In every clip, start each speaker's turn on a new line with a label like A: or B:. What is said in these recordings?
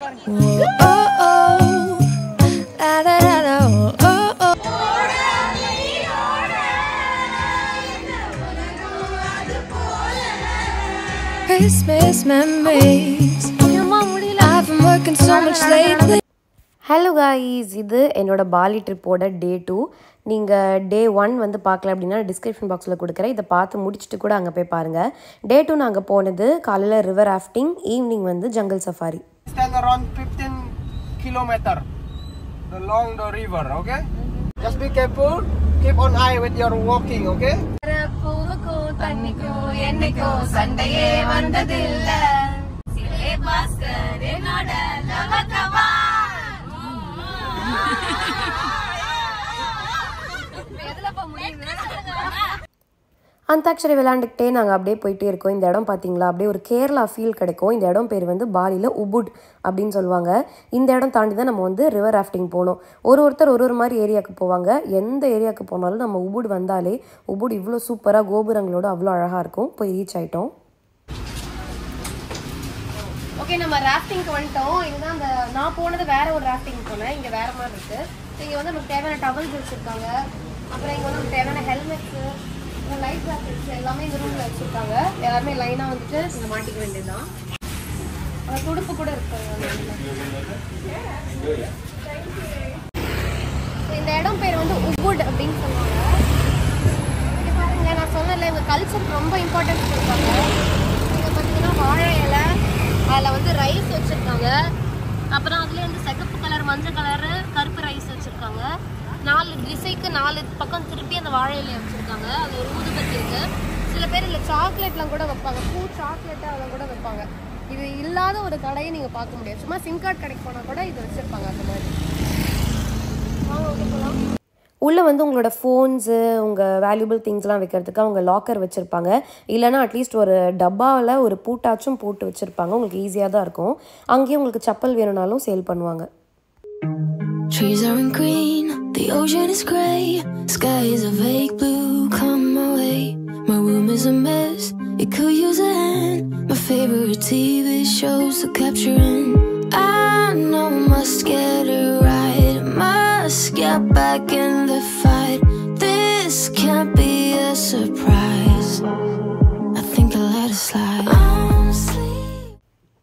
A: Christmas memories. I've been working so much lately.
B: Hello guys, இது என்னோட poly ட்ரிப்போட டே 2. நீங்கள் டே 1 வந்து பார்க்கல அப்படின்னா டிஸ்கிரிப்ஷன் பாக்ஸில் கொடுக்குறேன். இதை பார்த்து முடிச்சுட்டு கூட அங்கே போய் பாருங்கள். டே 2 நாங்கள் போனது காலையில் ரிவர் ராஃப்டிங், ஈவினிங் வந்து jungle safari.
C: Stand around 15 kilometer along the river, okay? Just be careful. Keep on eye with your walking, okay?
A: என்னைக்கோ சண்டையே வந்ததில்ல சிலே பாஸ்கர் என்னோட லவகவா
B: அந்தாக்ஷரி விளையாண்டுக்கிட்டே நாங்கள் அப்படியே போயிட்டே இருக்கோம். இந்த இடம் பார்த்தீங்களா, அப்படியே ஒரு கேரளா ஃபீல் கிடைக்கும். இந்த இடம் பேர் வந்து பாலியில் உபுட் அப்படின்னு சொல்லுவாங்க. இந்த இடம் தாண்டி தான் நம்ம வந்து ரிவர் ராஃப்டிங் போகணும். ஒருத்தர் ஒரு மாதிரி ஏரியாவுக்கு போவாங்க. எந்த ஏரியாவுக்கு போனாலும் நம்ம உபுட் வந்தாலே உபுட் இவ்வளோ சூப்பராக கோபுரங்களோட அவ்வளோ அழகாக இருக்கும். போய் ரீச் ஆகிட்டோம். ஓகே, நம்ம ராஃப்டிங்க்கு வந்துட்டோம். இதுதான் அந்த நான் போனது வேற ஒரு ராஃப்டிங் போனேன். இங்கே வேற மாதிரி இருக்குது. இங்கே வந்து நமக்கு தேவையான டவல்ஸ் வச்சுருக்காங்க. அப்புறம் இங்கே வந்து நமக்கு தேவையான ஹெல்மெட்ஸு, லைஃப் ஜாக்கெட்ஸ் எல்லாமே இந்த ரூமில் வச்சுருக்காங்க. எல்லாருமே லைனாக வந்துட்டு இங்கே மாட்டிக்க வேண்டியதுதான். துடுப்பு கூட இருக்காங்க. இந்த இடம் பேர் வந்து உபுட் அப்படின்னு சொல்லுவாங்க. இங்கே பாருங்க, நான் சொன்னல இவங்க கல்ச்சருக்கு ரொம்ப இம்பார்ட்டன்ஸ் கொடுப்பாங்க. இங்கே பார்த்தீங்கன்னா வாழை இலை, அதில் வந்து ரைஸ் வச்சுருக்காங்க. அப்புறம் அதுலேயே வந்து சிகப்பு கலர், மஞ்சள் கலரு, கருப்பு ரைஸ் வச்சுருக்காங்க. 4 திசைக்கு 4 பக்கம் திருப்பி அந்த வாழை இலையை வச்சுருக்காங்க. அது ஒரு ஊதுபத்தி இருக்குது. சில பேர் இல்லை சாக்லேட்லாம் கூட வைப்பாங்க. பூ சாக்லேட்டு அதெல்லாம் கூட வைப்பாங்க. இது இல்லாத ஒரு கடையை நீங்கள் பார்க்க முடியாது. சும்மா சிம் கார்டு கடைக்கு போனால் கூட இது வச்சுருப்பாங்க. அந்த மாதிரி உள்ளே வந்து உங்களோட ஃபோன்ஸு, உங்கள் வேல்யூபிள் திங்ஸ்லாம் வைக்கிறதுக்கு அவங்க லாக்கர் வச்சுருப்பாங்க. இல்லைனா அட்லீஸ்ட் ஒரு டப்பாவில் ஒரு பூட்டாச்சும் போட்டு வச்சுருப்பாங்க. உங்களுக்கு ஈஸியாக தான் இருக்கும். அங்கேயும் உங்களுக்கு செப்பல் வேணும்னாலும் சேல் பண்ணுவாங்க.
A: Trees aren't green, the ocean is grey, sky is a vague blue, come my way. My room is a mess, it could use a hand. My favorite TV shows are capturing. I know I must get it right, must get back in the fight. This can't be a surprise, I think I'll let it slide.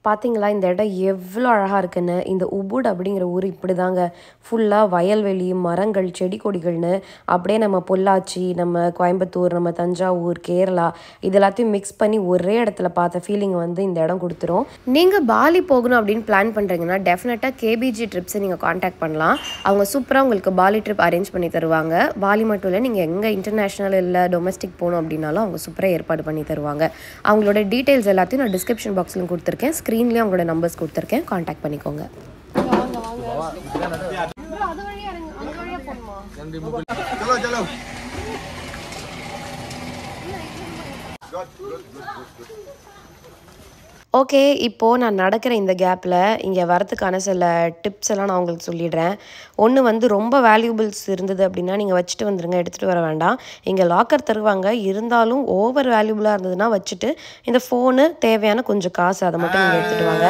B: பார்த்தீங்களா இந்த இடம் எவ்வளோ அழகாக இருக்குன்னு. இந்த உபுட் அப்படிங்கிற ஊர் இப்படி தாங்க, ஃபுல்லாக வயல்வெளி, மரங்கள், செடி கொடிகள்னு அப்படியே நம்ம பொள்ளாச்சி, நம்ம கோயம்புத்தூர், நம்ம தஞ்சாவூர், கேரளா இது எல்லாத்தையும் மிக்ஸ் பண்ணி ஒரே இடத்துல பார்த்த ஃபீலிங் வந்து இந்த இடம் கொடுத்துரும். நீங்கள் பாலி போகணும் அப்படின்னு பிளான் பண்ணுறீங்கன்னா டெஃபினட்டாக கேபிஜி ட்ரிப்ஸை நீங்கள் காண்டாக்ட் பண்ணலாம். அவங்க சூப்பராக உங்களுக்கு பாலி ட்ரிப் அரேஞ்ச் பண்ணி தருவாங்க. பாலி மட்டும் இல்லை, நீங்கள் எங்கே இன்டர்நேஷ்னல் இல்லை டொமஸ்டிக் போகணும் அப்படின்னாலும் அவங்க சூப்பராக ஏற்பாடு பண்ணி தருவாங்க. அவங்களோட டீட்டெயில்ஸ் எல்லாத்தையும் நான் டிஸ்கிரிப்ஷன் பாக்ஸ்லையும் கொடுத்துருக்கேன். ஸ்க்ரீன்லேயும் அவங்களோட நம்பர்ஸ் கொடுத்துருக்கேன், காண்டாக்ட் பண்ணிக்கோங்க. ஓகே, இப்போது நான் நடக்கிற இந்த கேப்பில் இங்கே வரத்துக்கான சில டிப்ஸ் எல்லாம் நான் உங்களுக்கு சொல்லிடுறேன். ஒன்று வந்து ரொம்ப வேல்யூபிள்ஸ் இருந்தது அப்படின்னா நீங்கள் வச்சுட்டு வந்துடுங்க, எடுத்துகிட்டு வர வேண்டாம். இங்கே லாக்கர் தருவாங்க, இருந்தாலும் ஓவர் வேல்யூபிளாக இருந்ததுன்னா வச்சுட்டு இந்த ஃபோனு, தேவையான கொஞ்சம் காசு அதை மட்டும் நீங்கள் எடுத்துகிட்டு வாங்க.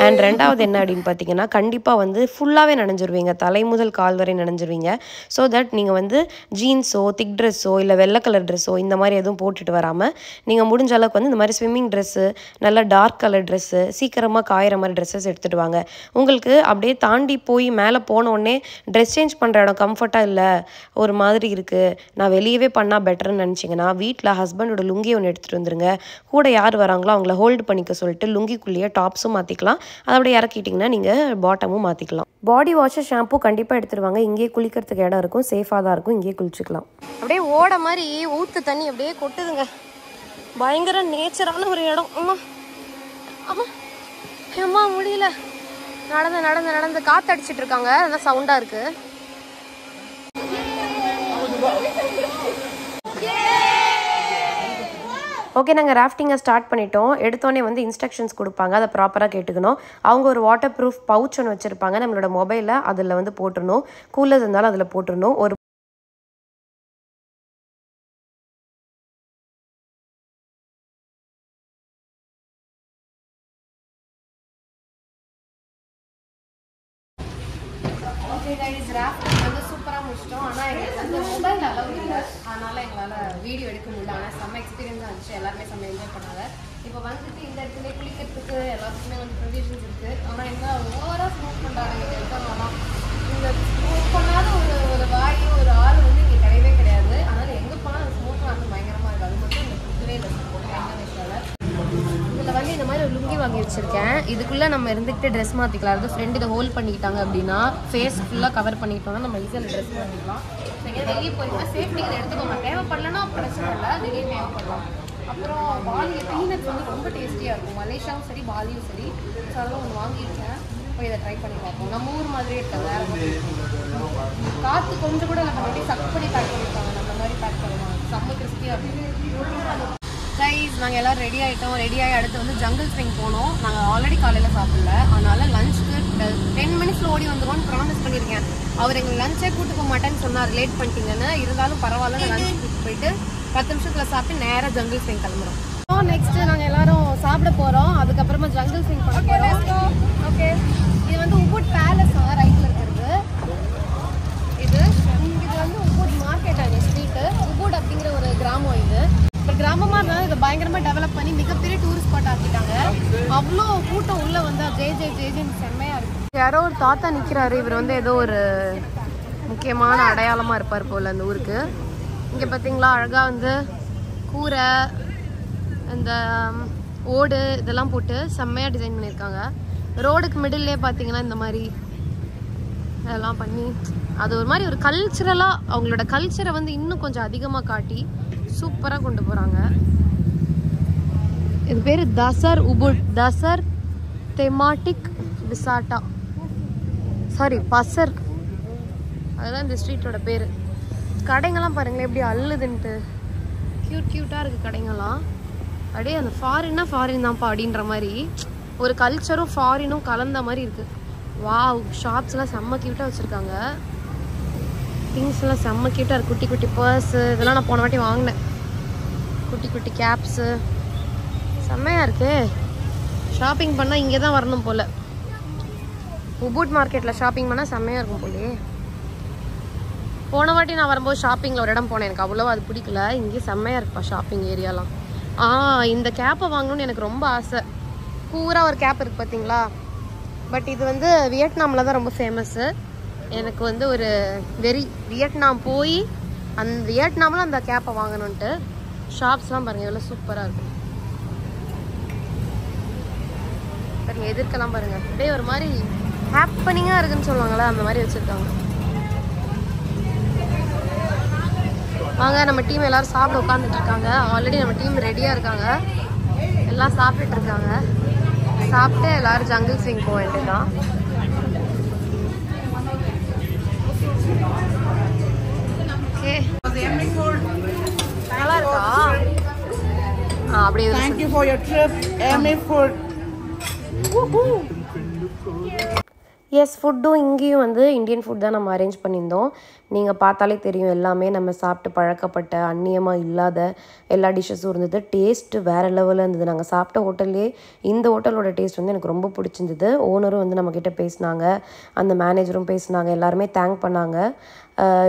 B: அண்ட் ரெண்டாவது என்ன அப்படின்னு பார்த்தீங்கன்னா, கண்டிப்பாக வந்து ஃபுல்லாகவே நனைஞ்சிருவீங்க, தலை முதல் கால் வரை நனைஞ்சிருவீங்க. ஸோ தட் நீங்கள் வந்து ஜீன்ஸோ, திக் ட்ரெஸ்ஸோ, இல்லை வெள்ளை கலர் ட்ரெஸ்ஸோ இந்த மாதிரி எதுவும் போட்டுட்டு வராமல் நீங்கள் முடிஞ்ச அளவுக்கு வந்து இந்த மாதிரி ஸ்விம்மிங் ட்ரெஸ்ஸு, நல்லா டார்க் கலர் ட்ரெஸ்ஸு, சீக்கிரமாக காயிற மாதிரி ட்ரெஸ்ஸஸ் எடுத்துகிட்டு வாங்க. உங்களுக்கு அப்படியே தாண்டி போய் மேலே போனோடனே ட்ரெஸ் சேஞ்ச் பண்ணுற இடம் கம்ஃபர்ட்டாக இல்லை, ஒரு மாதிரி இருக்குது, நான் வெளியவே பண்ணால் பெட்டர்னு நினச்சிங்கன்னா வீட்டில் ஹஸ்பண்டோட லுங்கி ஒன்று எடுத்துகிட்டு வந்துருங்க. கூட யார் வராங்களோ அவங்கள ஹோல்டு பண்ணிக்க சொல்லிட்டு லுங்கிக்குள்ளேயே டாப்ஸும் மாற்றிக்கலாம். அதை அப்படியே இறக்கிட்டிங்கன்னா நீங்கள் பாட்டமும் மாற்றிக்கலாம். பாடி வாஷு, ஷாம்பு கண்டிப்பாக எடுத்துருவாங்க. இங்கேயே குளிக்கிறதுக்கு இடம் இருக்கும், சேஃபாக தான் இருக்கும், இங்கேயே குளிச்சுக்கலாம். அப்படியே ஓட மாதிரி ஊற்று தண்ணி அப்படியே கொட்டுதுங்க. பயங்கர நேச்சரான ஒரு இடம். அம்மா முடியல, நடந்து நடந்து நடந்து காத்தடிச்சிட்டு இருக்காங்க, அதான் சவுண்டா இருக்கு. ஓகே, நாங்கள் ராஃப்டிங்கை ஸ்டார்ட் பண்ணிட்டோம். எடுத்தோடனே வந்து இன்ஸ்ட்ரக்ஷன்ஸ் கொடுப்பாங்க, அதை ப்ராப்பராக கேட்டுக்கணும். அவங்க ஒரு வாட்டர் ப்ரூஃப் பவுச் ஒன்று வச்சுருப்பாங்க, நம்மளோட மொபைலில் அதில் வந்து போட்டுடணும். கூலர்ஸ் இருந்தாலும் அதில் போட்டுடணும். ஒரு ஓகே கைஸ், ராஃப்டிங் வந்து சூப்பராக முடிச்சிட்டோம். ஆனால் எங்களுக்கு வந்து மொபைல் அளவு இல்லை, அதனால் எங்களால் வீடியோ எடுக்க முடியல. ஆனால் செம்ம எக்ஸ்பீரியன்ஸாக இருந்துச்சு, எல்லாருமே செம்ம என்ஜாய் பண்ணாங்க. இப்போ வந்துட்டு இந்த இடத்துல குளிக்கிறதுக்கு எல்லாத்துக்குமே வந்து ப்ரொவிஷன்ஸ் இருக்குது. ஆனால் என்ன ஓவராக ஸ்மோக் பண்ணுறாங்க இங்கே இருக்கணும்னா. இந்த ஸ்மோக் பண்ணாத ஒரு வாயோ ஒரு ஆள் வந்து இங்கே கிடையவே கிடையாது. அதனால் எங்கே போனால் அந்த ஸ்மோக் வந்து பயங்கரமாக இருக்குது. அது மட்டும் இந்த புதுவே இல்லை இந்தோனேஷியாவில். இதில் வந்து இந்த மாதிரி ஒரு லுங்கி வாங்கி வச்சுருக்கேன். இதுக்குள்ளே நம்ம இருந்துக்கிட்டு ட்ரெஸ் மாற்றிக்கலாம். அதாவது ஃப்ரெண்ட் இதை ஹோல்ட் பண்ணிக்கிட்டாங்க அப்படின்னா ஃபேஸ் ஃபுல்லாக கவர் பண்ணிக்கிட்டோம்னா நம்ம ஈஸியாக ட்ரெஸ் மாற்றிக்கலாம். நீங்கள் வெளியே போகிறீங்கன்னா சேஃப்டி இதை எடுத்துக்கோங்க. தேவைப்படலன்னா பிரச்சனை இல்லை, வெளியே தேவைப்படலாம். அப்புறம் பாலி பீனட்ஸ் வந்து ரொம்ப டேஸ்டியாக இருக்கும். மலேசியாவும் சரி பாலியும் சரி. ஸோ அதெல்லாம் ஒன்று வாங்கியிருக்கேன். இப்போ இதை ட்ரை பண்ணி பார்ப்போம். நம்ம ஊர் மாதிரியே இருக்காது, வேறு காற்று கொஞ்சம் கூட இல்லை, பண்ணி சக் பண்ணி பேக் பண்ணியிருக்காங்க. நம்ம மாதிரி பேக் பண்ணுவாங்க, செம்ம கிறிஸ்பியாக இருக்கும். கைஸ், நாங்கள் எல்லோரும் ரெடி ஆகிட்டோம். ரெடி ஆகி அடுத்து வந்து ஜங்கிள் ஸ்விங் போனோம். நாங்கள் ஆல்ரெடி காலையில் சாப்பிடல, அதனால் லஞ்சுக்கு 10 மினிட்ஸில் ஓடி வந்துடுவோன்னு ப்ராமிஸ் பண்ணியிருக்கேன். அவர் எங்களுக்கு லஞ்சே கூட்டு போக மாட்டேன்னு சொன்னார், லேட் பண்ணிட்டீங்கன்னு. இருந்தாலும் பரவாயில்ல, நான் லஞ்ச் கூட்டு போயிட்டு 10 நிமிஷத்தில் சாப்பிட்டு நேராக ஜங்கிள் ஸ்விங் கிளம்புறோம். நெக்ஸ்ட்டு நாங்கள் எல்லோரும் சாப்பிட போகிறோம். அதுக்கப்புறமா ஜங்கிள் ஸ்விங் பண்ண போகிறோம். ஓகே, இது வந்து உபுட் பேலஸ் ரைட்டில் இருக்கிறது. இது வந்து உபுட் மார்க்கெட், அந்த ஸ்ட்ரீட்டு உபுட் அப்படிங்கிற ஒரு கிராமம். இது இப்போ கிராமமாக இருந்தாலும் இதை பயங்கரமாக டெவலப் பண்ணி மிகப்பெரிய டூரிஸ்ட் ஸ்பாட் ஆக்கிட்டாங்க. அவ்வளோ கூட்டம் உள்ளே வந்து ஜேஜேன்னு செம்மையாக இருக்குது. யாரோ ஒரு தாத்தா நிற்கிறாரு. இவர் வந்து ஏதோ ஒரு முக்கியமான அடையாளமாக இருப்பார் போல் அந்த ஊருக்கு. இங்கே பார்த்தீங்களா, அழகாக வந்து கூரை, இந்த ஓடு இதெல்லாம் போட்டு செம்மையாக டிசைன் பண்ணியிருக்காங்க. ரோடுக்கு மிடில்லே பார்த்தீங்கன்னா இந்த மாதிரி அதெல்லாம் பண்ணி அது ஒரு மாதிரி ஒரு கல்ச்சுரலாக அவங்களோட கல்ச்சரை வந்து இன்னும் கொஞ்சம் அதிகமாக காட்டி சூப்பராக கொண்டு போகிறாங்க. இது பேர் தசர் உபுட், தசர் தெமாட்டிக் விசாட்டா, சாரி பசர், அதுதான் இந்த ஸ்ட்ரீட்டோட பேர். கடைங்கள்லாம் பாருங்களேன் எப்படி அள்ளுதுன்ட்டு, க்யூட்டாக இருக்குது கடைங்கள்லாம். அப்படியே அந்த ஃபாரின்னா ஃபாரின் தான்ப்பா அப்படின்ற மாதிரி ஒரு கல்ச்சரும் ஃபாரினும் கலந்த மாதிரி இருக்குது. வாவ், ஷாப்ஸ்லாம் செம்ம க்யூட்டாக வச்சுருக்காங்க. திங்ஸ்லாம் செம்ம க்யூட்டாக இருக்குது. குட்டி குட்டி பர்ஸு இதெல்லாம் நான் போன வாட்டி வாங்கினேன். குட்டி குட்டி கேப்ஸு செம்மையாக இருக்குது. ஷாப்பிங் பண்ணால் இங்கே தான் வரணும் போல். உபுட் மார்க்கெட்டில் ஷாப்பிங் பண்ணால் செம்மையாக இருக்கும் போலே. போன வாட்டி நான் வரும்போது ஷாப்பிங்கில் ஒரு இடம் போனேன், எனக்கு அவ்வளோவா அது பிடிக்கல. இங்கே செம்மையாக இருக்குப்பா ஷாப்பிங் ஏரியாலாம். இந்த கேப்பை வாங்கணும்னு எனக்கு ரொம்ப ஆசை. பூரா ஒரு கேப் இருக்குது பார்த்தீங்களா. பட் இது வந்து வியட்நாமில் தான் ரொம்ப ஃபேமஸ்ஸு. எனக்கு வந்து ஒரு வியட்நாம் போய் அந்த வியட்நாமில் அந்த கேப்பை வாங்கணுன்ட்டு. ஷாப்ஸ்லாம் பாருங்கள் எவ்வளோ சூப்பராக இருக்கும். பாருங்கள் எதிர்க்கலாம் பாருங்கள், அப்படியே ஒரு மாதிரி ஹாப்பனிங்காக இருக்குன்னு சொல்லுவாங்களே அந்த மாதிரி வச்சுருக்காங்க. வாங்க, நம்ம டீம் எல்லோரும் சாப்பிட உட்காந்துட்டு இருக்காங்க. ஆல்ரெடி நம்ம டீம் ரெடியாக இருக்காங்க, எல்லாம் சாப்பிட்டுட்டு இருக்காங்க. சாப்பிட்டு எல்லோரும் ஜங்கிள் ஸ்விங் போக வேண்டியதான். ஓகே, நல்லா இருக்கா? அப்படியே
D: Thank you for your trip. Yummy food. Woohoo!
B: Yes, ஃபுட்டும் இங்கேயும் வந்து இந்தியன் ஃபுட் தான் நம்ம அரேஞ்ச் பண்ணியிருந்தோம். நீங்கள் பார்த்தாலே தெரியும், எல்லாமே நம்ம சாப்பிட்டு பழக்கப்பட்ட அந்நியமாக இல்லாத எல்லா டிஷ்ஷஸும் இருந்தது. டேஸ்ட்டு வேறு லெவலில் இருந்தது. நாங்கள் சாப்பிட்ட ஹோட்டல்லே இந்த ஹோட்டலோட டேஸ்ட் வந்து எனக்கு ரொம்ப பிடிச்சிருந்தது. ஓனரும் வந்து நம்மக்கிட்ட பேசினாங்க, அந்த மேனேஜரும் பேசினாங்க, எல்லாருமே தேங்க் பண்ணாங்க.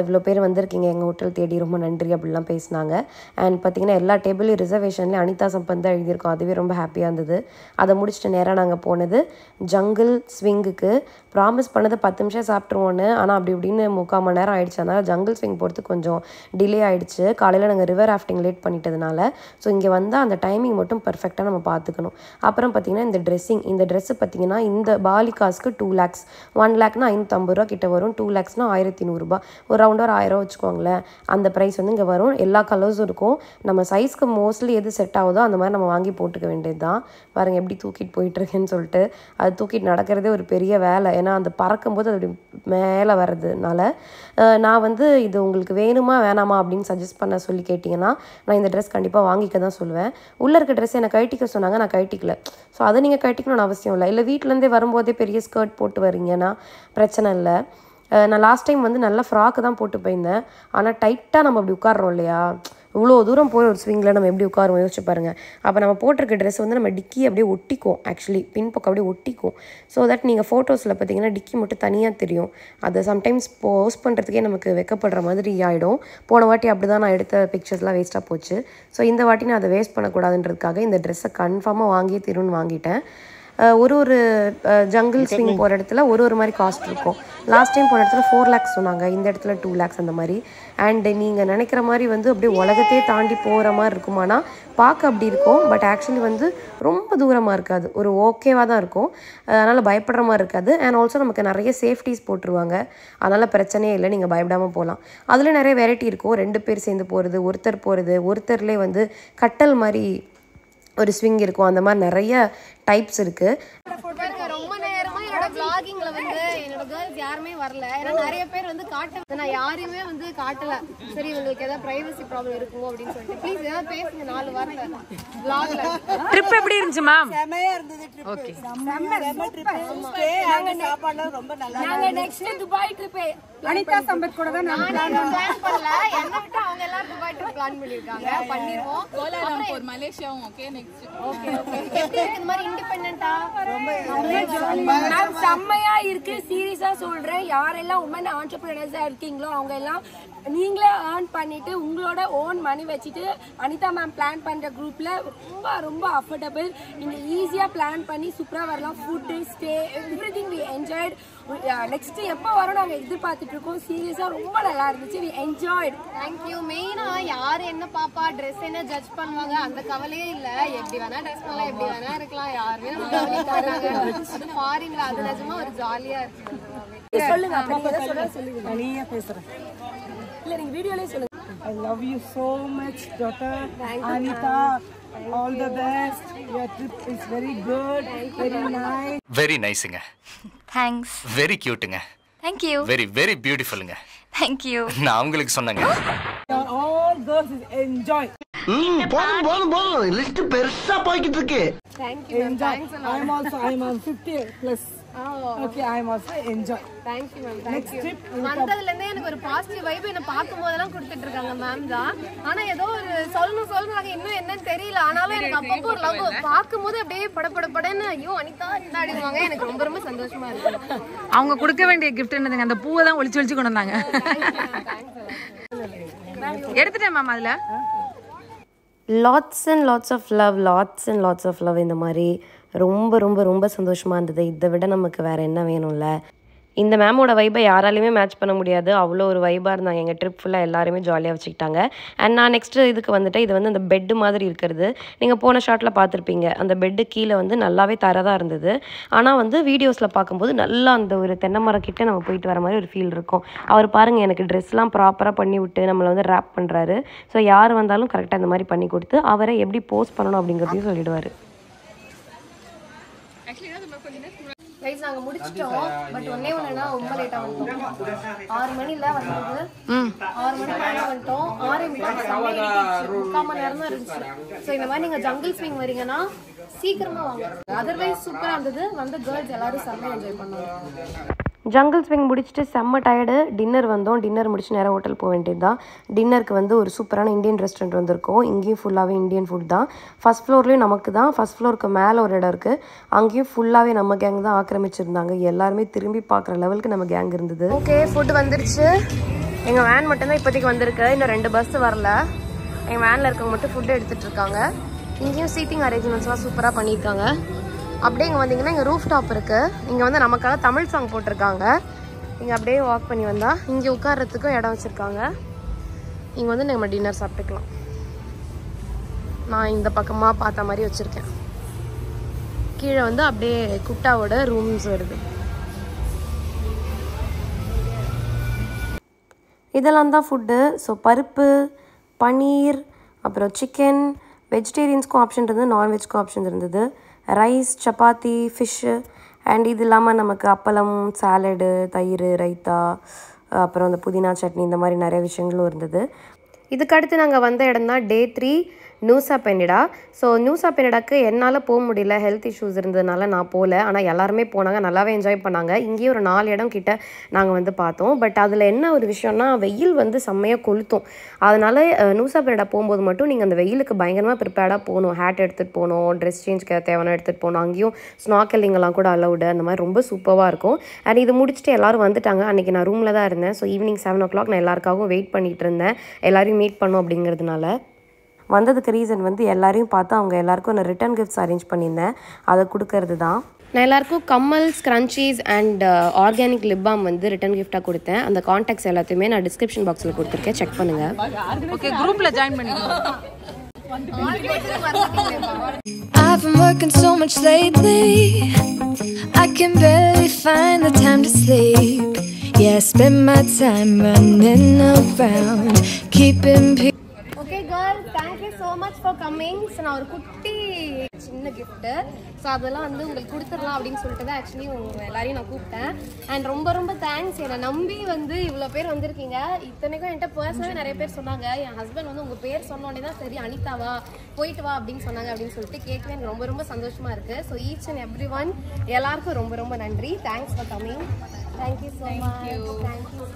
B: இவ்வளோ பேர் வந்திருக்கீங்க எங்கள் ஹோட்டல் தேடி, ரொம்ப நன்றி அப்படிலாம் பேசினாங்க. அண்ட் பார்த்திங்கன்னா எல்லா டேபிளையும் ரிசர்வேஷன்லேயும் அனிதா சம்பந்த் தான் எழுதியிருக்கோம். அதுவே ரொம்ப ஹாப்பியாக இருந்தது. அதை முடிச்சுட்டு நேராக நாங்கள் போனது ஜங்கிள் ஸ்விங்குக்கு. ப்ராமிஸ் பண்ணது 10 நிமிஷம் சாப்பிட்ருவோன்னு, ஆனால் அப்படி இப்படின்னு 3/4 மணி நேரம் ஆகிடுச்சு. அதனால் ஜங்கிள் ஸ்விங் போகிறதுக்கு கொஞ்சம் டிலே ஆகிடுச்சு. காலையில் நாங்கள் ரிவர் ராஃப்டிங் லேட் பண்ணிட்டதுனால. ஸோ இங்கே வந்தால் அந்த டைமிங் மட்டும் பர்ஃபெக்டாக நம்ம பார்த்துக்கணும். அப்புறம் பார்த்திங்கன்னா இந்த ட்ரெஸ்ஸு பார்த்திங்கன்னா இந்த பாலி காசுக்கு 2 lakhs, 1 lakhனா 550 ரூபா கிட்ட வரும், 2 lakhsனா 1100 ரூபா, ஒரு ரவுண்டாக 1000 ரூபா வச்சுக்கோங்களேன். அந்த ப்ரைஸ் வந்து இங்கே வரும். எல்லா கலர்ஸும் இருக்கும். நம்ம சைஸ்க்கு மோஸ்ட்லி எது செட் ஆகுதோ அந்த மாதிரி நம்ம வாங்கி போட்டுக்க வேண்டியது தான். பாருங்கள் எப்படி தூக்கிட்டு போயிட்டுருக்கேன்னு சொல்லிட்டு. அது தூக்கிட்டு நடக்கிறதே ஒரு பெரிய வேலை. ஏன்னா அந்த பறக்கும்போது அது மேலே வர்றதுனால. நான் வந்து இது உங்களுக்கு வேணுமா வேணாமா அப்படின்னு சஜஸ்ட் பண்ண சொல்லி கேட்டிங்கன்னா நான் இந்த ட்ரெஸ் கண்டிப்பாக வாங்கிக்க தான் சொல்லுவேன். உள்ளே இருக்க ட்ரெஸ் என்னை கழட்டிக்க சொன்னாங்க, நான் கழட்டிக்கல. ஸோ அதை நீங்கள் கழட்டிக்கணும்னு அவசியம் இல்லை. இல்லை வீட்டிலேருந்தே வரும்போதே பெரிய ஸ்கர்ட் போட்டு வரீங்கன்னா பிரச்சனை இல்லை. நான் லாஸ்ட் டைம் வந்து நல்ல ஃப்ராக்கு தான் போட்டு போயிருந்தேன். ஆனால் டைட்டாக நம்ம அப்படி உட்காரோம் இல்லையா, இவ்வளோ தூரம் போய் ஒரு ஸ்விங்கில் நம்ம எப்படி உட்காருவோம் யோசிச்சு பாருங்கள். அப்போ நம்ம போட்டிருக்க ட்ரெஸ் வந்து நம்ம டிக்கி அப்படியே ஒட்டிக்கும், ஆக்சுவலி பின்பக்கம் அப்படியே ஒட்டிக்கும். ஸோ தட் நீங்கள் ஃபோட்டோஸில் பார்த்தீங்கன்னா டிக்கி மட்டும் தனியாக தெரியும். அதை சம்டைம்ஸ் போஸ்ட் பண்ணுறதுக்கே நமக்கு வெக்கப்படுற மாதிரி ஆகிடும். போன வாட்டி அப்படி தான் நான் எடுத்த பிக்சர்ஸ்லாம் வேஸ்ட்டாக போச்சு. ஸோ இந்த வாட்டி நான் அதை வேஸ்ட் பண்ணக்கூடாதுன்றதுக்காக இந்த ட்ரெஸ்ஸை கன்ஃபார்மாக வாங்கியே தீரும்னு வாங்கிட்டேன். ஒரு ஜங்கிள் ஸ்விங் போகிற இடத்துல ஒரு மாதிரி காஸ்ட் இருக்கும். லாஸ்ட் டைம் போன இடத்துல 4 lakhs சொன்னாங்க, இந்த இடத்துல 2 lakhs அந்த மாதிரி. அண்டு நீங்கள் நினைக்கிற மாதிரி வந்து அப்படியே உலகத்தையே தாண்டி போகிற மாதிரி இருக்குமானா பார்க்க அப்படி இருக்கும். பட் ஆக்சுவலி வந்து ரொம்ப தூரமாக இருக்காது, ஒரு ஓகேவாக தான் இருக்கும். அதனால் பயப்படுற மாதிரி இருக்காது. அண்ட் ஆல்சோ நமக்கு நிறைய சேஃப்டிஸ் போட்டுருவாங்க, அதனால் பிரச்சனையே இல்லை, நீங்கள் பயப்படாமல் போகலாம். அதில் நிறைய வெரைட்டி இருக்கும். 2 பேர் சேர்ந்து போகிறது, ஒருத்தர் போகிறது, ஒருத்தர்லேயே வந்து கட்டல் மாதிரி ஒரு ஸ்விங் இருக்கும். அந்த மாதிரி நிறைய டைப்ஸ் இருக்குது.
E: ரொம்ப நேரமா என்னோட vloggingல வந்து என்னோட கேர்ள்ஸ் யாருமே வரல. ஏன்னா நிறைய பேர் வந்து காட்ட நான் யாரையுமே வந்து காட்டல. சரி உங்களுக்கு ஏதாவது பிரைவசி ப்ராப்ளம் இருக்கும் அப்படின்னு சொல்லிட்டு ப்ளீஸ் ஏதாவது பேசுங்க. 4 வரல vlogல.
F: ட்ரிப் எப்படி இருந்துச்சு மேம்?
D: செமையா இருந்தது ட்ரிப்.
F: ஓகே
D: செம்ம ட்ரிப். ஸ்டே அங்க சாப்பாடுலாம் ரொம்ப நல்லா.
E: நாங்க next Dubai trip
D: Anitha Sampath கூட தான்
E: நான் பிளான் பண்ணல. என்ன விட்டு அவங்க எல்லாரும் துபாய் ட்ரிப் பிளான் பண்ணிருக்காங்க. பண்ணிடுவோம்.
G: கோலாலம்பூர் மலேசியாவும் ஓகே நெக்ஸ்ட்.
E: ஓகே எப்படி இருக்கு இந்த மாதிரி இண்டிபெண்டன்ட்டா?
H: மேம் செம்மையா இருக்கு. சீரியஸா சொல்றேன், யாரெல்லாம் உமன் ஆண்டர்பிரினர்ஸா இருக்கீங்களோ அவங்க எல்லாம் நீங்களே ஏர்ன் பண்ணிட்டு உங்களோட ஓன் மணி வச்சுட்டு அனிதா மேம் பிளான் பண்ற குரூப்ல ரொம்ப ரொம்ப அஃபோர்டபுள். நீங்க ஈஸியா பிளான் பண்ணி சூப்பரா வரலாம். Food, stay, everything we enjoyed. Next எப்போ வரும் நாங்க எதிர்பார்த்துட்டு இருக்கோம். சீரியஸா ரொம்ப நல்லா இருந்துச்சு. We enjoyed.
E: தேங்க்யூ. மெயினா யாரு என்ன பாப்பா ட்ரெஸ் என்ன ஜட்ஜ் பண்ணுவாங்க அந்த கவலையே இல்ல. எப்படி வேணா ட்ரெஸ் பண்ணலாம், எப்படி வேணா இருக்கலாம், யாருமே அது ஃபாரின்ல அது நிஜமா ஒரு ஜாலியா இருக்கு.
H: சொல்லுங்க, அப்ப நீங்க எதை சொல்லுங்க.
D: தனியா பேசுறேன்.
H: இல்ல நீங்க வீடியோலயே சொல்லுங்க.
D: I love you so much, daughter. Anita, all the best. Your trip is very good, very nice.
I: Very நைஸுங்க.
J: தேங்க்ஸ்.
I: வெரி கியூட்டுங்க.
J: Thank you.
I: வெரி வெரி பியூட்டிஃபுல்லுங்க.
J: Thank you.
I: நான் உங்களுக்கு சொன்னேங்க.
D: All girls enjoy.
C: போதும் லிஸ்ட் பெருசா போய்கிட்டு இருக்கு.
E: Thank you. Thanks a lot.
D: I'm on 50 plus. Okay, I'm also enjoy.
E: Thank you ma'am. Thank you. வந்ததுல இருந்தே எனக்கு ஒரு பாசிட்டிவ் வைப் என்ன பாக்கும்போதெல்லாம் கொடுத்துட்டு இருக்காங்க மேம் தான். ஆனா ஏதோ ஒரு சொல்லணும் இன்னும் என்னன்னு தெரியல. ஆனாலும் எனக்கு அப்பப்போ ஒரு லவ் பாக்கும்போது அப்படியே படன்னு ஐயோ அனிதா இந்தாடிவாங்க. எனக்கு ரொம்ப ரொம்ப சந்தோஷமா இருக்கு.
F: அவங்க கொடுக்க வேண்டிய கிஃப்ட் என்னதுங்க? அந்த பூவை தான் ஒளிச்சு கொண்டு வந்தாங்க. எடுத்துட்டேன் மேம். அதில்
B: lots and lots of love இந்த மாதிரி ரொம்ப ரொம்ப ரொம்ப சந்தோஷமாக இருந்தது. இதை விட நமக்கு வேறு என்ன வேணும்ல. இந்த மேமோட வைபை யாராலையுமே மேட்ச் பண்ண முடியாது. அவ்வளோ ஒரு வைபாக இருந்தாங்க. எங்கள் ட்ரிப் ஃபுல்லாக எல்லாருமே ஜாலியாக வச்சுக்கிட்டாங்க. அண்ட் நான் நெக்ஸ்ட்டு இதுக்கு வந்துட்டு இது வந்து அந்த பெட்டு மாதிரி இருக்கிறது. நீங்கள் போன ஷாட்டில் பார்த்துருப்பீங்க. அந்த பெட்டு கீழே வந்து நல்லாவே தரதாக இருந்தது. ஆனால் வந்து வீடியோஸில் பார்க்கும்போது நல்லா அந்த ஒரு தென்னை மரக்கிட்ட நம்ம போயிட்டு வர மாதிரி ஒரு ஃபீல் இருக்கும். அவர் பாருங்கள் எனக்கு ட்ரெஸ்லாம் ப்ராப்பராக பண்ணி விட்டு நம்மளை வந்து ரேப் பண்ணுறாரு. ஸோ யார் வந்தாலும் கரெக்டாக இந்த மாதிரி பண்ணி கொடுத்து அவரை எப்படி போஸ்ட் பண்ணணும் அப்படிங்கிறதையும் சொல்லிடுவார்.
E: கைஸ் நாங்க முடிச்சிட்டோம். பட் ஒண்ணே ஒண்ணுனா ரொம்ப லேட்டா வந்துட்டோம். 6 மணில வந்தது. 6 மணிக்கு மேல வந்துட்டோம். 6:30 மணி நேரம் தான் இருந்துச்சு. ஸோ இந்த மாதிரி நீங்க ஜங்கிள் ஸ்விங் வரீங்கன்னா சீக்கிரமா வாங்க. அதர்வைஸ் சூப்பரா இருந்தது. வந்து கேர்ள்ஸ் எல்லாரும் செம்ம என்ஜாய் பண்ணாங்க.
B: ஜங்கிள் ஸ்விங் முடிச்சுட்டு செம்ம டயர்டு. டின்னர் வந்தோம். டின்னர் முடிச்சு நேராக ஹோட்டல் போக வேண்டியது தான். டின்னருக்கு வந்து ஒரு சூப்பரான இந்தியன் ரெஸ்டாரண்ட் வந்திருக்கோம். இங்கேயும் ஃபுல்லாகவே இந்தியன் ஃபுட் தான். ஃபஸ்ட் ஃப்ளோர்லேயும் நமக்கு தான். ஃபஸ்ட் ஃப்ளோருக்கு மேலே ஒரு இடம் இருக்குது. அங்கேயும் ஃபுல்லாகவே நம்ம கேங் தான் ஆக்கிரமிச்சிருந்தாங்க. எல்லாருமே திரும்பி பார்க்குற லெவலுக்கு நம்ம கேங் இருந்தது.
E: ஓகே ஃபுட் வந்துருச்சு.
B: எங்கள் வேன் மட்டும்தான் இப்போதைக்கு வந்திருக்கு. இன்னும் 2 பஸ் வரல. எங்கள் வேனில் இருக்கவங்க மட்டும் ஃபுட்டு எடுத்துகிட்டு இருக்காங்க. இங்கேயும் சீட்டிங் அரேஞ்ச்மெண்ட்ஸ்லாம் சூப்பராக பண்ணியிருக்காங்க. அப்படியே இங்கே வந்தீங்கன்னா இங்கே ரூஃப் டாப் இருக்குது. இங்கே வந்து நமக்காக தமிழ் சாங் போட்டிருக்காங்க. இங்கே அப்படியே வாக் பண்ணி வந்தால் இங்கே உட்கார்றதுக்கும் இடம் வச்சுருக்காங்க. இங்கே வந்து நம்ம டின்னர் சாப்பிட்டுக்கலாம். நான் இந்த பக்கமாக பார்த்த மாதிரி வச்சுருக்கேன். கீழே வந்து அப்படியே குட்டாவோட ரூம்ஸ் வருது. இதெல்லாம் தான் ஃபுட்டு. ஸோ பருப்பு, பன்னீர், அப்புறம் சிக்கன், வெஜிடேரியன்ஸ்க்கும் ஆப்ஷன் இருந்தது, நான்வெஜ்க்கும் ஆப்ஷன் இருந்தது. ரைஸ், சப்பாத்தி, ஃபிஷ்ஷு அண்ட் இது இல்லாமல் நமக்கு அப்பளம், சாலடு, தயிர், ரைத்தா, அப்புறம் அந்த புதினா சட்னி இந்த மாதிரி நிறைய விஷயங்களும் இருந்தது. இதுக்கடுத்து நாங்கள் வந்த இடம் தான் Day 3. நூசா பெனிடா. ஸோ நூசா பெனிடாக்கு என்னால் போக முடியல, ஹெல்த் இஷ்யூஸ் இருந்ததுனால நான் போகல. ஆனால் எல்லாருமே போனாங்க, நல்லாவே என்ஜாய் பண்ணாங்க. இங்கேயும் ஒரு 4 இடம் கிட்ட நாங்கள் வந்து பார்த்தோம். பட் அதில் என்ன ஒரு விஷயம்னா வெயில் வந்து செம்மையாக கொளுத்தும். அதனால் நூசா பெனிடா போகும்போது மட்டும் நீங்கள் அந்த வெயிலுக்கு பயங்கரமாக ப்ரிப்பேர்டாக போகணும். ஹேட் எடுத்துகிட்டு போகணும், ட்ரெஸ் சேஞ்ச்க்கு தேவையான எடுத்துகிட்டு போகணும். அங்கேயும் ஸ்நார்க்கலிங்கெல்லாம் கூட அலவுடு, அந்த மாதிரி ரொம்ப சூப்பராக இருக்கும். அண்ட் இது முடிச்சுட்டு எல்லோரும் வந்துட்டாங்க. அன்றைக்கி நான் ரூமில் தான் இருந்தேன். ஸோ ஈவினிங் 7 o'clock நான் எல்லாருக்காகவும் வெயிட் பண்ணிகிட்டு இருந்தேன், எல்லோரையும் மீட் பண்ணோம் அப்படிங்கிறதுனால. வந்ததுக்கு ரீசன் வந்து எல்லாரையும் பார்த்து அவங்க எல்லாருக்கும் நான் ரிட்டன் கிஃப்ட்ஸ் அரேஞ்ச் பண்ணியிருந்தேன், அதை கொடுக்கறது தான். நான் எல்லாருக்கும் கம்மல், scrunchies and organic lip balm வந்து ரிட்டன் கிஃப்டாக கொடுத்தேன். அந்த கான்டாக்ட்ஸ் எல்லாத்தையுமே நான் டிஸ்கிரிப்ஷன் பாக்ஸில் கொடுத்துருக்கேன், செக் பண்ணுங்கள்.
F: ஓகே, குரூப்பில் ஜாயின் பண்ணிக்கோங்க.
A: I've been working so much lately, I can barely find the time to sleep. Yeah, I spend my time running around, keeping peace.
E: Okay girls, thank you so much for coming. So நான் ஒரு குட்டி சின்ன gift, so அதெல்லாம் வந்து உங்களுக்கு கொடுத்துடலாம் அப்படின்னு சொல்லிட்டு தான் ஆக்சுவலி உங்கள் எல்லாரையும் நான் கூப்பிட்டேன். அண்ட் ரொம்ப ரொம்ப தேங்க்ஸ், என்னை நம்பி வந்து இவ்வளோ பேர் வந்திருக்கீங்க. இத்தனைக்கும் என்கிட்ட பர்சனலாக நிறைய பேர் சொன்னாங்க. என் ஹஸ்பண்ட் வந்து உங்கள் பேர் சொன்னோடனே தான் சரி அனிதாவா போயிட்டு வா அப்படின்னு சொன்னாங்க அப்படின்னு சொல்லிட்டு கேட்கவே எனக்கு ரொம்ப ரொம்ப சந்தோஷமாக இருக்குது. So each and every one எல்லாருக்கும் ரொம்ப ரொம்ப நன்றி. Thanks for coming. Thank you so much. Thank you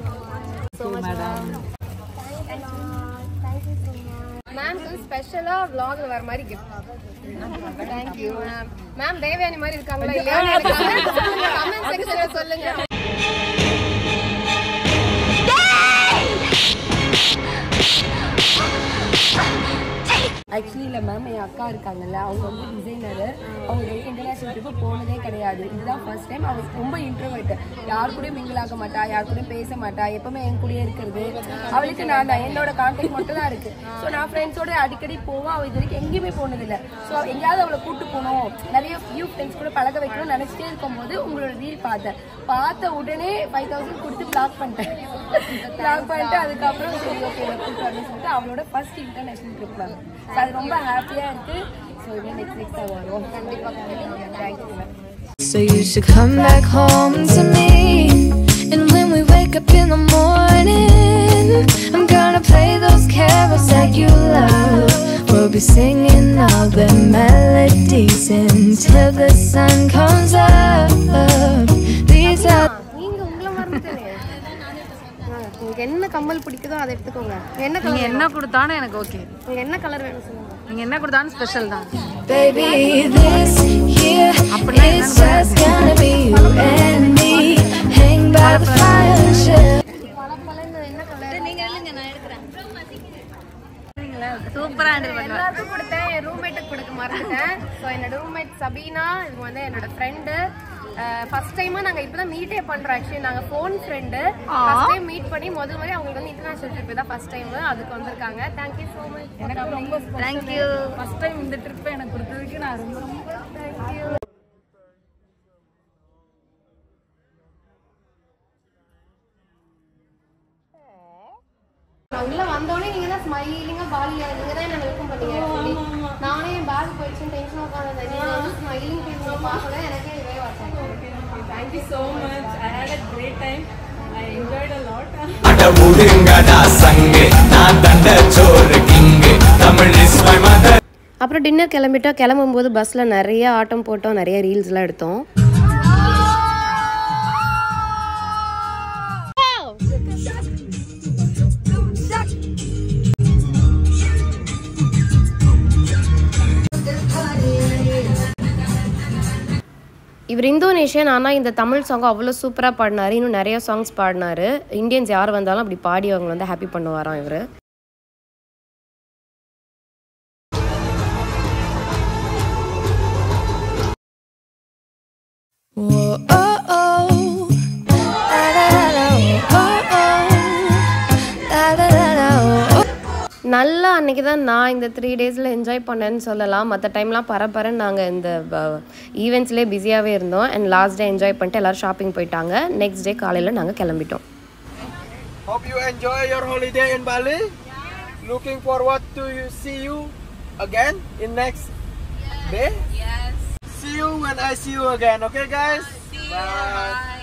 E: so much madam. Thank you so much மேம்க்கு ஸ்பெஷலாக vlogல வர மாதிரி gift. Thank you ma'am. Ma'am Devayani மாதிரி இருக்காங்களா இல்லையா கமெண்ட் செக்ஷன்ல சொல்லுங்க. ஆக்சுவலி இல்லை மேம், என் அக்கா இருக்காங்கல்ல, அவங்க வந்து டிசைனரு. அவங்க இன்டர்நேஷனல் ட்ரிப்பு போனதே கிடையாது, இதுதான் ஃபர்ஸ்ட் டைம். அவளுக்கு ரொம்ப இன்ட்ரோவர்ட், யார் கூடயும் மிங்கிள் ஆக மாட்டா, யார் கூடயும் பேச மாட்டா, எப்பவுமே என் கூடயே இருக்கிறது. அவளுக்கு நான் தான், என்னோட கான்டாக்ட் மட்டும் தான் இருக்கு. ஸோ நான் ஃப்ரெண்ட்ஸோட அடிக்கடி போவோம். அவள் இது வரைக்கும் எங்கேயுமே போனதில்லை. ஸோ எங்கேயாவது அவளை கூப்பிட்டு போகணும், நிறைய நியூ ஃப்ரெண்ட்ஸ் கூட பழக வைக்கணும்னு நினச்சிட்டே இருக்கும்போது உங்களோட ரீல் பார்த்த உடனே 5000 கொடுத்து பிளாக் பண்ணிட்டேன். அதுக்கப்புறம் சரி ஓகே கூப்பிட்டு வரணும்னு சொல்லிட்டு அவளோட first international trip ma'am. So அது ரொம்ப ஹாப்பியாக இருக்குது. ஸோ இன்னும் நெக்ஸ்ட் வருவோம் கண்டிப்பாக. Thank you ma'am.
A: So you should come back home to me. And when we wake up in the morning, I'm gonna play those carols that you love. We'll be singing all the melodies until the sun comes up. These are
E: உங்களுக்கு என்ன கம்மல் பிடிக்குதோ அதை எடுத்துக்கோங்க. என்ன
F: நீங்க என்ன கொடுத்தாலும் எனக்கு ஓகே.
E: உங்களுக்கு என்ன கலர் வேணும் சொல்லுங்க.
F: நீங்க என்ன கொடுத்தாலும் ஸ்பெஷல் தான்.
A: baby, this here is just gonna be you and me. Hang by the fire and share.
E: என்ன கலர் நீங்க இல்லங்க, நான் எடுக்கறேன்.
F: சூப்பரா ஹேண்டில் பண்ணுங்க.
E: எல்லாருக்கும் கொடுத்தேன், என் ரூம்மேட்டுக்கு கொடுக்க மறந்துட்டேன். ஸோ என்னோட ரூம்மேட் சபீனா, இது வந்து என்னோட ஃப்ரெண்டு. ஃபர்ஸ்ட் டைமா நாங்க இப்பதான் மீட்டே பண்றோம். ஆக்சுவலி நாங்க phone friend. First time meet பண்ணி முதல் முறை அவங்களுக்கு வந்து இன்டர்நேஷனல் ட்ரிப் தான் ஃபர்ஸ்ட் டைம், அதுக்கு வந்திருக்காங்க. Thank you so much.
F: எனக்கு ரொம்ப தேங்க்யூ. ஃபர்ஸ்ட் டைம் இந்த ட்ரிப் எனக்கு கொடுத்ததுக்கு நான் ரொம்ப ரொம்ப
E: தேங்க்யூ. உள்ள வந்தோடனே நீங்க தான் ஸ்மைலிங்கா பாலியா நீங்க தான் என்ன வெல்கம் பண்ணீங்க. நானே பேக் போயிடுச்சு டென்ஷன் உட்கார்ந்தேன். நீங்க வந்து ஸ்மைலிங் பண்ணி பார்க்கல, எனக்கே இதே watch.
D: Thank you so much. I had a great time. I enjoyed a lot.
K: அட முடுங்கடா சங்கே நான் தண்ட சோறு king Tamil is my mother.
B: அப்புறம் டின்னர் கிளம்பிட்டோம். கிளம்பும்போது பஸ்ஸில் நிறைய ஆட்டம் போட்டோம், நிறைய ரீல்ஸ்லாம் எடுத்தோம். இவர் இந்தோனேஷியன், ஆனால் இந்த தமிழ் சாங் அவ்வளோ சூப்பராக பாடினார். இன்னும் நிறைய சாங்ஸ் பாடினார். இந்தியன்ஸ் யார் வந்தாலும் அப்படி பாடி அவங்க வந்து ஹாப்பி பண்ணுவாராம் இவர். நல்லா அன்றைக்கி தான் நான் இந்த 3 days என்ஜாய் பண்ணேன்னு சொல்லலாம். மற்ற டைம்லாம் பரபரன்னு நாங்கள் இந்த ஈவெண்ட்ஸ்லேயே பிஸியாகவே இருந்தோம். அண்ட் லாஸ்ட் டே என்ஜாய் பண்ணிட்டு எல்லோரும் ஷாப்பிங் போயிட்டாங்க. நெக்ஸ்ட் டே காலையில் நாங்கள் கிளம்பிட்டோம்.
C: Hope you enjoy your holiday in Bali. Looking forward to see you again in next day. Yes. See you when I see you again. Okay guys? Bye.